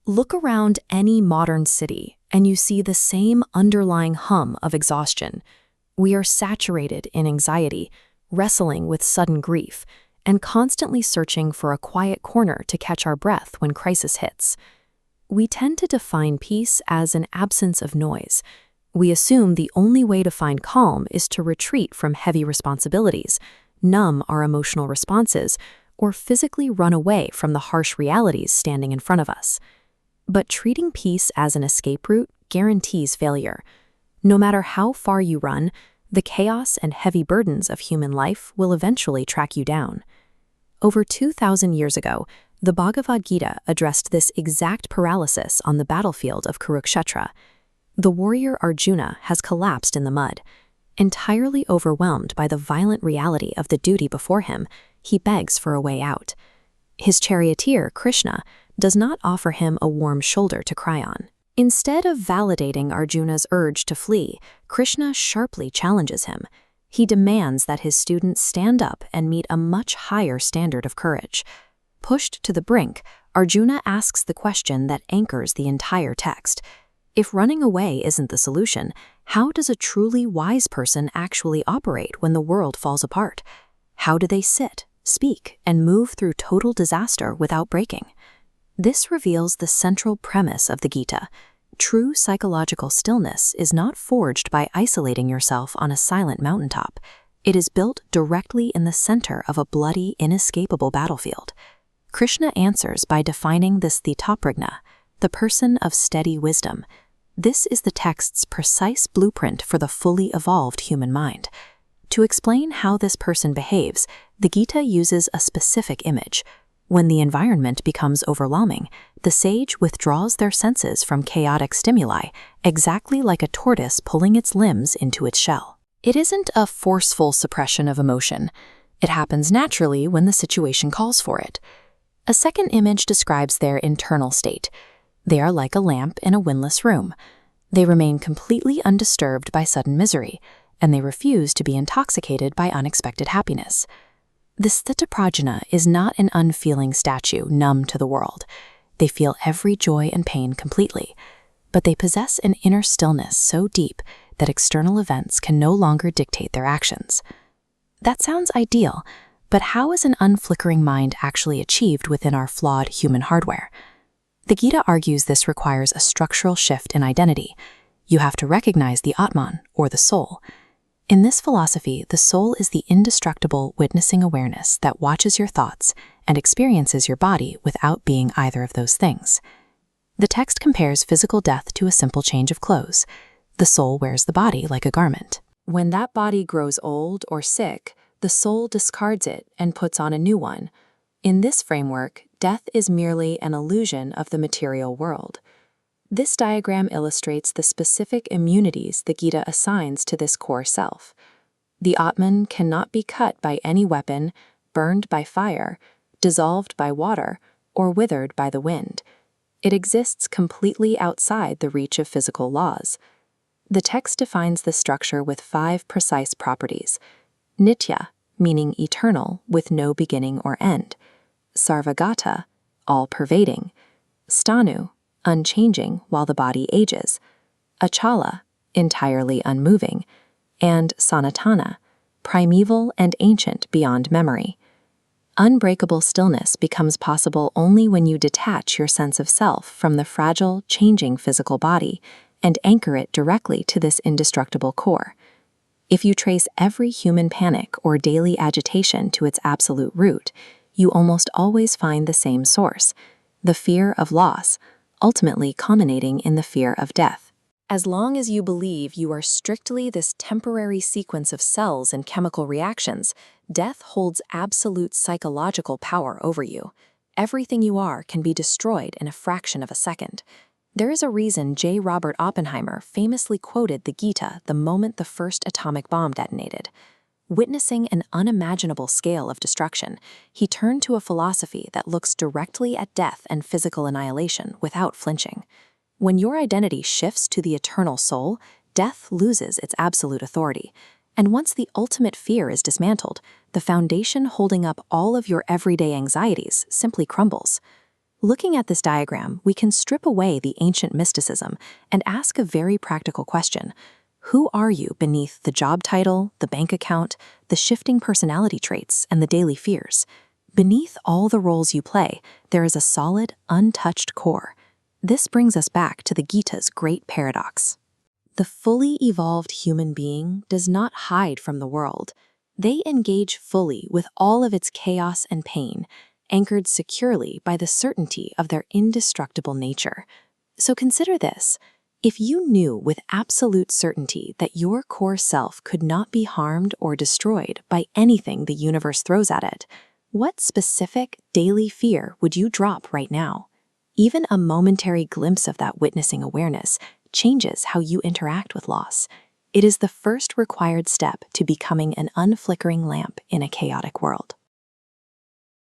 Look around any modern city, and you see the same underlying hum of exhaustion. We are saturated in anxiety, wrestling with sudden grief, and constantly searching for a quiet corner to catch our breath when crisis hits. We tend to define peace as an absence of noise. We assume the only way to find calm is to retreat from heavy responsibilities, numb our emotional responses, or physically run away from the harsh realities standing in front of us. But treating peace as an escape route guarantees failure. No matter how far you run, the chaos and heavy burdens of human life will eventually track you down. Over 2,000 years ago, the Bhagavad Gita addressed this exact paralysis on the battlefield of Kurukshetra. The warrior Arjuna has collapsed in the mud. Entirely overwhelmed by the violent reality of the duty before him, he begs for a way out. His charioteer, Krishna, does not offer him a warm shoulder to cry on. Instead of validating Arjuna's urge to flee, Krishna sharply challenges him. He demands that his students stand up and meet a much higher standard of courage. Pushed to the brink, Arjuna asks the question that anchors the entire text. If running away isn't the solution, how does a truly wise person actually operate when the world falls apart? How do they sit, speak, and move through total disaster without breaking? This reveals the central premise of the Gita. True psychological stillness is not forged by isolating yourself on a silent mountaintop. It is built directly in the center of a bloody, inescapable battlefield. Krishna answers by defining the Sthitaprajna, the person of steady wisdom. This is the text's precise blueprint for the fully evolved human mind. To explain how this person behaves, the Gita uses a specific image. When the environment becomes overwhelming, the sage withdraws their senses from chaotic stimuli, exactly like a tortoise pulling its limbs into its shell. It isn't a forceful suppression of emotion. It happens naturally when the situation calls for it. A second image describes their internal state. They are like a lamp in a windless room. They remain completely undisturbed by sudden misery, and they refuse to be intoxicated by unexpected happiness. The Sthitaprajna is not an unfeeling statue numb to the world. They feel every joy and pain completely, but they possess an inner stillness so deep that external events can no longer dictate their actions. That sounds ideal, but how is an unflickering mind actually achieved within our flawed human hardware? The Gita argues this requires a structural shift in identity. You have to recognize the Atman, or the soul. In this philosophy, the soul is the indestructible witnessing awareness that watches your thoughts and experiences your body without being either of those things. The text compares physical death to a simple change of clothes. The soul wears the body like a garment. When that body grows old or sick, the soul discards it and puts on a new one. In this framework, death is merely an illusion of the material world. This diagram illustrates the specific immunities the Gita assigns to this core self. The Atman cannot be cut by any weapon, burned by fire, dissolved by water, or withered by the wind. It exists completely outside the reach of physical laws. The text defines the structure with 5 precise properties. Nitya, meaning eternal with no beginning or end. Sarvagata, all-pervading. Stanu, unchanging while the body ages. Achala, entirely unmoving. And Sanatana, primeval and ancient beyond memory. Unbreakable stillness becomes possible only when you detach your sense of self from the fragile, changing physical body and anchor it directly to this indestructible core. If you trace every human panic or daily agitation to its absolute root, you almost always find the same source, the fear of loss, ultimately culminating in the fear of death. As long as you believe you are strictly this temporary sequence of cells and chemical reactions, death holds absolute psychological power over you. Everything you are can be destroyed in a fraction of a second. There is a reason J. Robert Oppenheimer famously quoted the Gita the moment the first atomic bomb detonated. Witnessing an unimaginable scale of destruction, he turned to a philosophy that looks directly at death and physical annihilation without flinching. When your identity shifts to the eternal soul, death loses its absolute authority. And once the ultimate fear is dismantled, the foundation holding up all of your everyday anxieties simply crumbles. Looking at this diagram, we can strip away the ancient mysticism and ask a very practical question. Who are you beneath the job title, the bank account, the shifting personality traits, and the daily fears? Beneath all the roles you play, there is a solid, untouched core. This brings us back to the Gita's great paradox. The fully evolved human being does not hide from the world. They engage fully with all of its chaos and pain, anchored securely by the certainty of their indestructible nature. So consider this. If you knew with absolute certainty that your core self could not be harmed or destroyed by anything the universe throws at it, what specific daily fear would you drop right now? Even a momentary glimpse of that witnessing awareness changes how you interact with loss. It is the first required step to becoming an unflickering lamp in a chaotic world.